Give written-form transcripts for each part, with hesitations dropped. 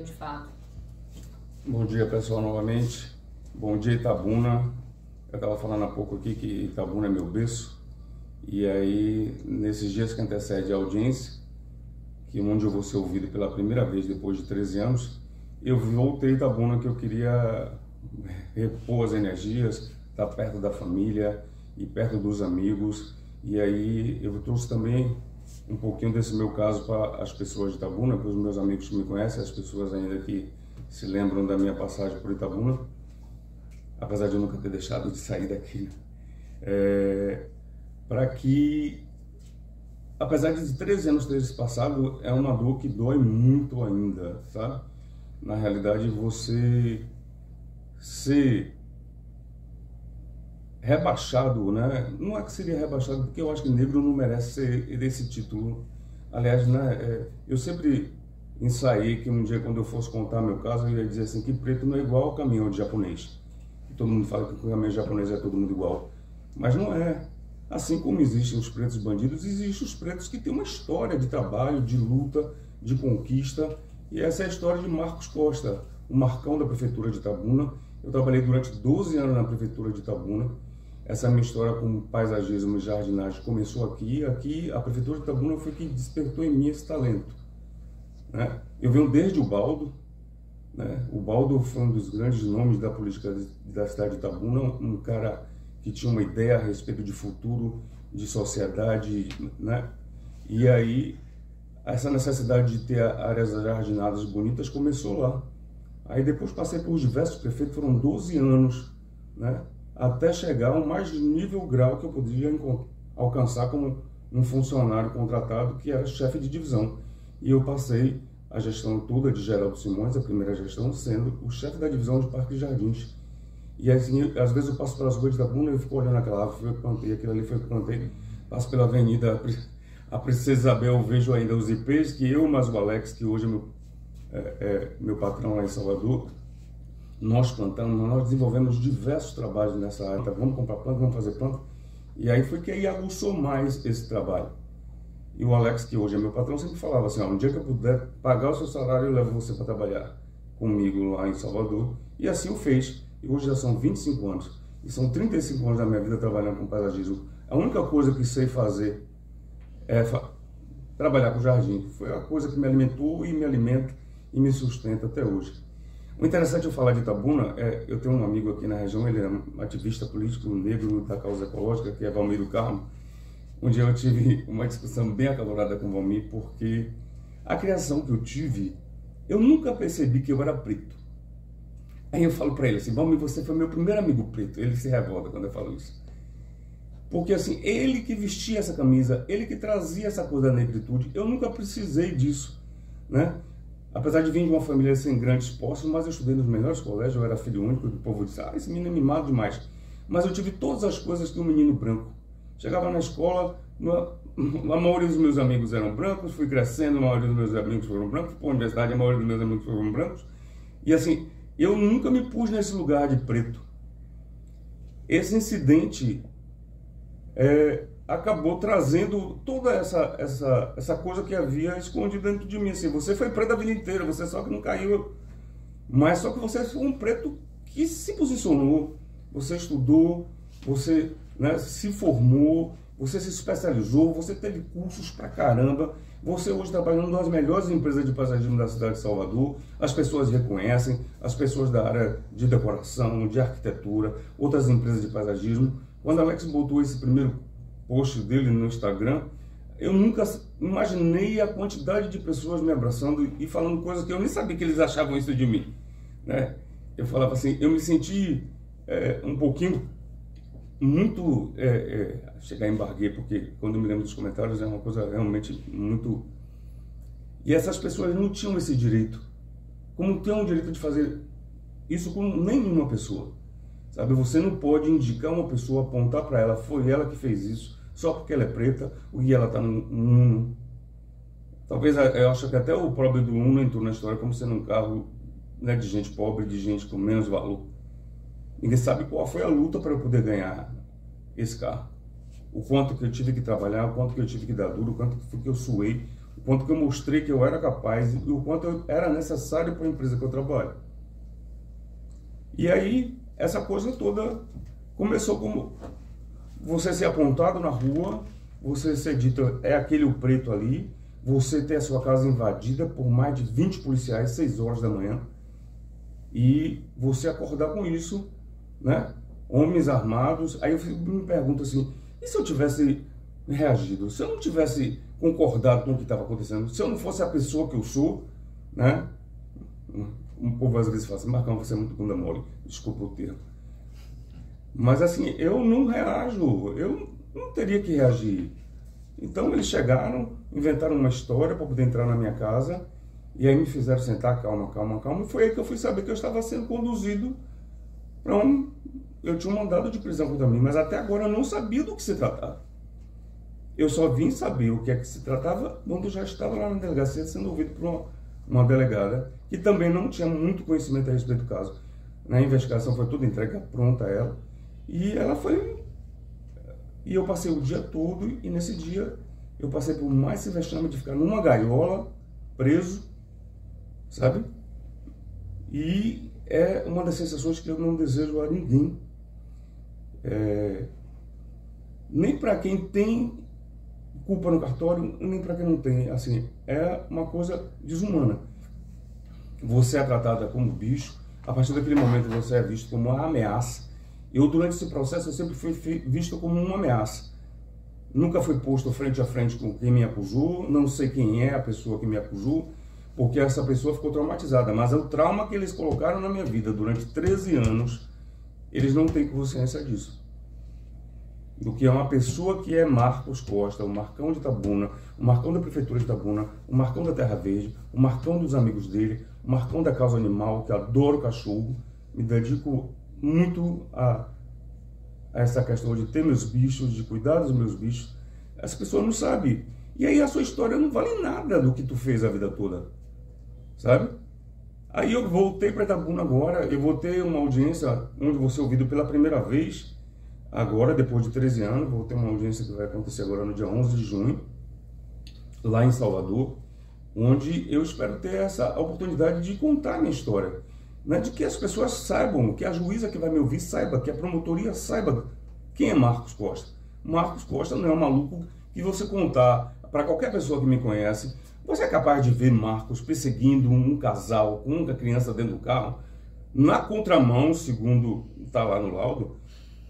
de fato. Bom dia, pessoal, novamente. Bom dia, Itabuna. Eu estava falando há pouco aqui que Itabuna é meu berço. E aí, nesses dias que antecedem a audiência, que onde eu vou ser ouvido pela primeira vez depois de 13 anos, eu voltei a Itabuna, que eu queria repor as energias, estar perto da família e perto dos amigos. E aí eu trouxe também um pouquinho desse meu caso para as pessoas de Itabuna, para os meus amigos que me conhecem, as pessoas ainda que se lembram da minha passagem por Itabuna, apesar de eu nunca ter deixado de sair daqui, para que, apesar de 13 anos ter se passado, é uma dor que dói muito ainda, sabe? Na realidade, você ser rebaixado, né? Não é que seria rebaixado, porque eu acho que negro não merece ser desse título. Aliás, né, eu sempre ensaiei que um dia, quando eu fosse contar meu caso, eu ia dizer assim, que preto não é igual ao caminhão de japonês. Todo mundo fala que o caminhão japonês é todo mundo igual, mas não é. Assim como existem os pretos bandidos, existem os pretos que têm uma história de trabalho, de luta, de conquista, e essa é a história de Marcos Costa, o Marcão da Prefeitura de Itabuna. Eu trabalhei durante 12 anos na Prefeitura de Itabuna. Essa minha história com paisagismo e jardinagem começou aqui. Aqui, a Prefeitura de Itabuna foi que despertou em mim esse talento, né? Eu venho desde o Baldo, né? O Baldo foi um dos grandes nomes da política da cidade de Itabuna, um cara que tinha uma ideia a respeito de futuro, de sociedade, né? E aí, essa necessidade de ter áreas jardinadas bonitas começou lá. Aí depois passei por diversos prefeitos, foram 12 anos, né? Até chegar ao mais nível grau que eu podia alcançar como um funcionário contratado, que era chefe de divisão. E eu passei a gestão toda de Geraldo Simões, a primeira gestão, sendo o chefe da divisão de Parques e Jardins. E assim, às vezes eu passo pelas ruas de Itabuna e fico olhando aquela árvore, foi eu que plantei, aquilo ali foi eu que plantei. Passo pela avenida a Princesa Isabel, vejo ainda os ipês que eu, mas o Alex, que hoje é meu patrão lá em Salvador, nós plantamos, nós desenvolvemos diversos trabalhos nessa área. Tá? Vamos comprar planta, vamos fazer planta. E aí foi que aí aguçou mais esse trabalho. E o Alex, que hoje é meu patrão, sempre falava assim, um dia que eu puder pagar o seu salário, eu levo você para trabalhar comigo lá em Salvador. E assim o fez. E hoje já são 25 anos. E são 35 anos da minha vida trabalhando com paisagismo. A única coisa que sei fazer é trabalhar com jardim. Foi a coisa que me alimentou e me alimenta e me sustenta até hoje. O interessante eu falar de Itabuna eu tenho um amigo aqui na região, ele é um ativista político negro da causa ecológica, que é Valmir do Carmo. Um dia eu tive uma discussão bem acalorada com o Valmir, porque a criação que eu tive, eu nunca percebi que eu era preto. Aí eu falo para ele assim, Valmir, você foi meu primeiro amigo preto. Ele se revolta quando eu falo isso. Porque assim, ele que vestia essa camisa, ele que trazia essa coisa da negritude, eu nunca precisei disso, né? Apesar de vir de uma família sem grandes posses, mas eu estudei nos melhores colégios, eu era filho único, o povo disse, esse menino é mimado demais. Mas eu tive todas as coisas que um menino branco. Chegava na escola, a maioria dos meus amigos eram brancos, fui crescendo, a maioria dos meus amigos foram brancos, fui para a universidade, a maioria dos meus amigos foram brancos. E assim, eu nunca me pus nesse lugar de preto. Esse incidente acabou trazendo toda essa coisa que havia escondido dentro de mim. Assim, você foi preto a vida inteira, você só que não caiu, mas só que você foi um preto que se posicionou, você estudou, você, né, se formou, você se especializou, você teve cursos pra caramba, você hoje trabalha em uma das melhores empresas de paisagismo da cidade de Salvador, as pessoas reconhecem, as pessoas da área de decoração, de arquitetura, outras empresas de paisagismo. Quando Alex botou esse primeiro post dele no Instagram, eu nunca imaginei a quantidade de pessoas me abraçando e falando coisas que eu nem sabia que eles achavam isso de mim, né? Eu falava assim, eu me senti um pouquinho, muito, chegar embarguei, porque quando eu me lembro dos comentários é uma coisa realmente muito... E essas pessoas não tinham esse direito, como tem o direito de fazer isso com nenhuma pessoa. Sabe, você não pode indicar uma pessoa, apontar para ela, foi ela que fez isso, só porque ela é preta, e ela está no Uno. Talvez, eu acho que até o próprio do Uno entrou na história como sendo um carro, né, de gente pobre, de gente com menos valor. Ninguém sabe qual foi a luta para eu poder ganhar esse carro. O quanto que eu tive que trabalhar, o quanto que eu tive que dar duro, o quanto que eu suei, o quanto que eu mostrei que eu era capaz e o quanto eu era necessário para a empresa que eu trabalho. E aí, essa coisa toda começou como você ser apontado na rua, você ser dito, é aquele o preto ali, você ter a sua casa invadida por mais de 20 policiais, 6 horas da manhã, e você acordar com isso, né? Homens armados. Aí eu me pergunto assim, e se eu tivesse reagido? Se eu não tivesse concordado com o que estava acontecendo? Se eu não fosse a pessoa que eu sou, né? Um povo às vezes fala assim, Marcão, você é muito bunda mole, desculpa o termo. Mas assim, eu não reajo, eu não teria que reagir. Então eles chegaram, inventaram uma história para poder entrar na minha casa, e aí me fizeram sentar, calma, calma, calma, e foi aí que eu fui saber que eu estava sendo conduzido para eu tinha um mandado de prisão contra mim, mas até agora eu não sabia do que se tratava. Eu só vim saber o que é que se tratava quando eu já estava lá na delegacia sendo ouvido por uma delegada que também não tinha muito conhecimento a respeito do caso. Na investigação foi tudo entregue pronta a ela, e ela foi... E eu passei o dia todo, e nesse dia eu passei por mais esse vexame de ficar numa gaiola, preso, sabe? E é uma das sensações que eu não desejo a ninguém. Nem para quem tem culpa no cartório, nem para quem não tem. Assim, é uma coisa desumana. Você é tratada como bicho, a partir daquele momento você é visto como uma ameaça. Eu, durante esse processo, eu sempre fui visto como uma ameaça. Nunca fui posto frente a frente com quem me acusou, não sei quem é a pessoa que me acusou, porque essa pessoa ficou traumatizada. Mas o trauma que eles colocaram na minha vida durante 13 anos, eles não têm consciência disso. Do que é uma pessoa que é Marcos Costa, o Marcão de Itabuna, o Marcão da Prefeitura de Itabuna, o Marcão da Terra Verde, o Marcão dos amigos dele, o Marcão da causa animal, que adoro cachorro, me dedico muito a essa questão de ter meus bichos, de cuidar dos meus bichos. Essa pessoa não sabe. E aí a sua história não vale nada do que tu fez a vida toda, sabe? Aí eu voltei para Itabuna agora, eu vou ter uma audiência onde vou ser ouvido pela primeira vez, agora, depois de 13 anos, vou ter uma audiência que vai acontecer agora no dia 11 de junho, lá em Salvador, onde eu espero ter essa oportunidade de contar a minha história. Né, de que as pessoas saibam, que a juíza que vai me ouvir saiba, que a promotoria saiba quem é Marcos Costa. Marcos Costa não é um maluco que você contar para qualquer pessoa que me conhece. Você é capaz de ver Marcos perseguindo um casal com uma criança dentro do carro, na contramão, segundo está lá no laudo,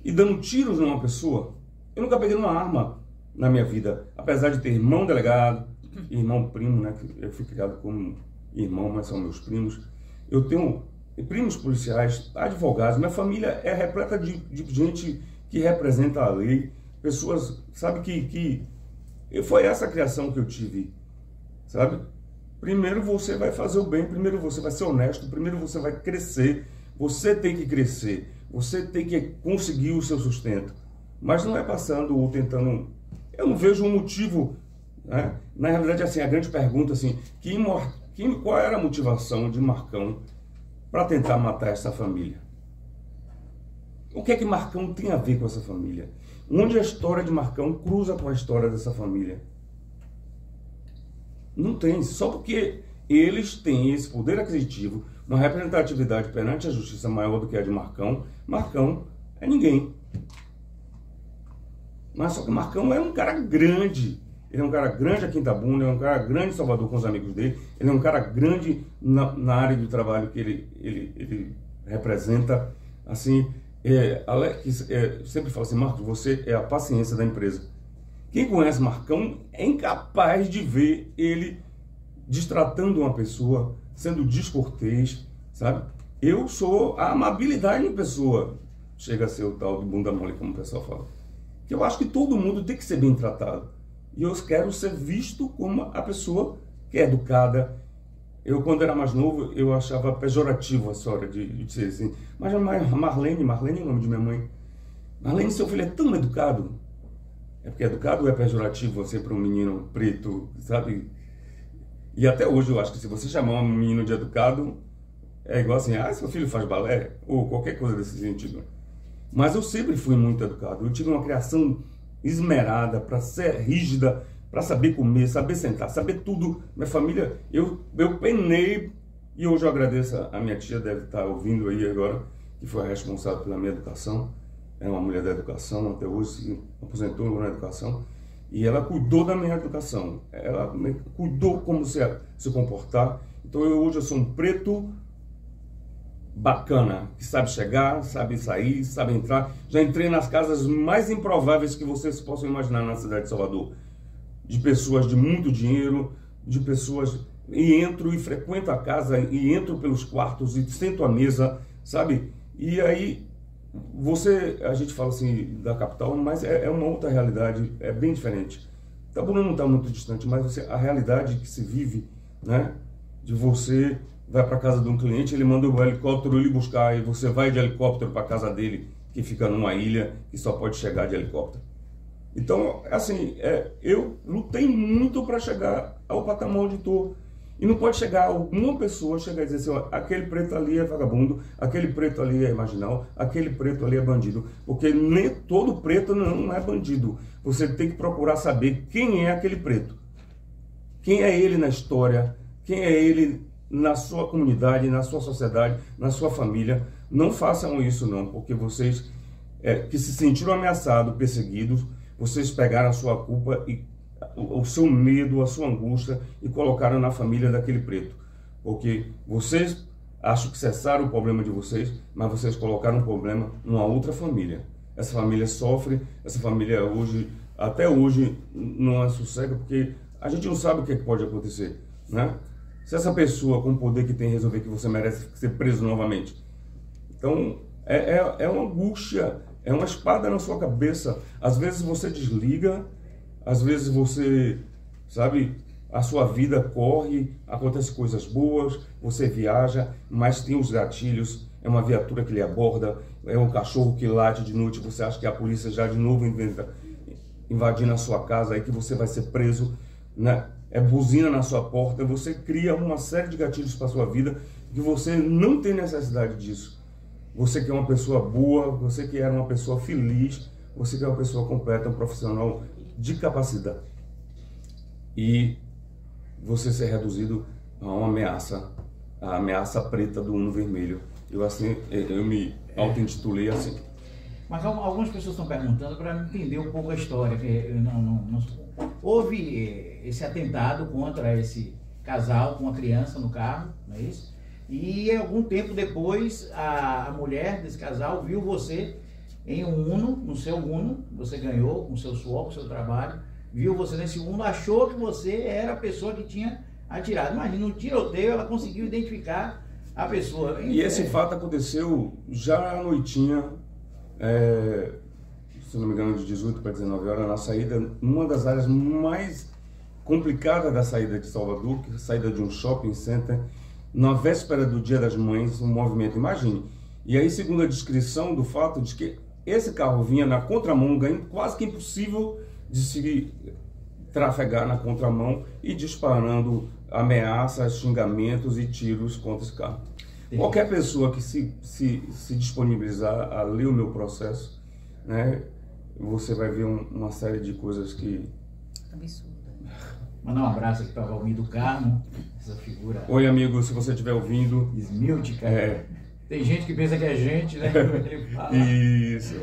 e dando tiros numa pessoa? Eu nunca peguei uma arma na minha vida, apesar de ter irmão delegado, irmão primo, né? Eu fui criado como irmão, mas são meus primos. Eu tenho primos policiais, advogados, minha família é repleta de gente que representa a lei, pessoas, sabe, que foi essa criação que eu tive, sabe? Primeiro você vai fazer o bem, primeiro você vai ser honesto, primeiro você vai crescer, você tem que crescer, você tem que conseguir o seu sustento, mas não é passando ou tentando, eu não vejo um motivo, né? Na realidade, assim, a grande pergunta, assim, qual era a motivação de Marcão para tentar matar essa família? O que é que Marcão tem a ver com essa família? Onde a história de Marcão cruza com a história dessa família? Não tem. Só porque eles têm esse poder aquisitivo, uma representatividade perante a justiça maior do que a de Marcão, Marcão é ninguém. Mas só que Marcão é um cara grande. Ele é um cara grande aqui em Itabuna, ele é um cara grande em Salvador com os amigos dele, ele é um cara grande na área de trabalho que ele representa. Assim, Alex sempre fala assim, Marcos, você é a paciência da empresa. Quem conhece Marcão é incapaz de ver ele destratando uma pessoa, sendo descortês, sabe? Eu sou a amabilidade em pessoa. Chega a ser o tal de bunda mole, como o pessoal fala. Que eu acho que todo mundo tem que ser bem tratado. E eu quero ser visto como a pessoa que é educada. Eu, quando era mais novo, eu achava pejorativo a história de dizer assim. Mas Marlene é o nome de minha mãe. Marlene, seu filho é tão educado. É porque educado é pejorativo você para um menino preto, sabe? E até hoje eu acho que se você chamar um menino de educado, é igual assim, seu filho faz balé, ou qualquer coisa desse sentido. Mas eu sempre fui muito educado. Eu tive uma criação esmerada para ser rígida para saber comer, saber sentar, saber tudo. Minha família, eu penei, e hoje eu agradeço a minha tia, deve estar ouvindo aí agora, que foi a responsável pela minha educação. É uma mulher da educação, até hoje se aposentou na educação. E ela cuidou da minha educação, ela cuidou como se comportar. Então hoje eu sou um preto bacana, que sabe chegar, sabe sair, sabe entrar. Já entrei nas casas mais improváveis que vocês possam imaginar na cidade de Salvador. De pessoas de muito dinheiro, de pessoas... E entro e frequento a casa, e entro pelos quartos e sento à mesa, sabe? E aí... a gente fala assim da capital, mas é uma outra realidade, é bem diferente. Itabuna não está muito distante, mas a realidade que se vive, né? De você vai para casa de um cliente, ele manda o helicóptero lhe buscar e você vai de helicóptero para casa dele, que fica numa ilha que só pode chegar de helicóptero. Então, assim, eu lutei muito para chegar ao patamar onde estou. E não pode chegar uma pessoa chegar e dizer assim, ó, aquele preto ali é vagabundo, aquele preto ali é marginal, aquele preto ali é bandido. Porque nem todo preto não é bandido. Você tem que procurar saber quem é aquele preto. Quem é ele na história, quem é ele na sua comunidade, na sua sociedade, na sua família. Não façam isso não, porque vocês que se sentiram ameaçados, perseguidos, vocês pegaram a sua culpa e o seu medo, a sua angústia e colocaram na família daquele preto. Porque vocês acham que cessaram o problema de vocês, mas vocês colocaram um problema numa outra família. Essa família sofre, essa família hoje, até hoje, não é sossega, porque a gente não sabe o que pode acontecer, né? Se essa pessoa com o poder que tem resolver que você merece ser preso novamente. Então, é uma angústia, é uma espada na sua cabeça. Às vezes você desliga, às vezes você, sabe, a sua vida corre, acontecem coisas boas, você viaja, mas tem os gatilhos, é uma viatura que lhe aborda, é um cachorro que late de noite, você acha que a polícia já de novo invadindo a sua casa, aí que você vai ser preso, né? É buzina na sua porta, você cria uma série de gatilhos para a sua vida que você não tem necessidade disso. Você que é uma pessoa boa, você que era uma pessoa feliz, você que é uma pessoa completa, um profissional de capacidade, e você ser reduzido a uma ameaça, a ameaça preta do Uno Vermelho. Eu me auto-intitulei assim. Mas algumas pessoas estão perguntando para entender um pouco a história. Houve esse atentado contra esse casal com uma criança no carro, não é isso? E algum tempo depois a mulher desse casal viu você em um Uno, no seu Uno, você ganhou com seu suor, com seu trabalho, viu você nesse Uno, achou que você era a pessoa que tinha atirado. Imagina, no tiroteio ela conseguiu identificar a pessoa. E esse fato aconteceu já à noitinha, se não me engano, de 18 para 19 horas, na saída, numa das áreas mais complicadas da saída de Salvador, que é a saída de um shopping center, na véspera do Dia das Mães, um movimento, imagine. E aí, segundo a descrição do fato, diz que esse carro vinha na contramão, quase que impossível de se trafegar na contramão e disparando ameaças, xingamentos e tiros contra esse carro. Sim. Qualquer pessoa que se disponibilizar a ler o meu processo, né, você vai ver uma série de coisas que... Absurdo. Mandar um abraço aqui para o Valmir do Carmo, essa figura... Oi, amigo, se você estiver ouvindo... Smilde, cara. Tem gente que pensa que é gente, né? Ele fala. Isso.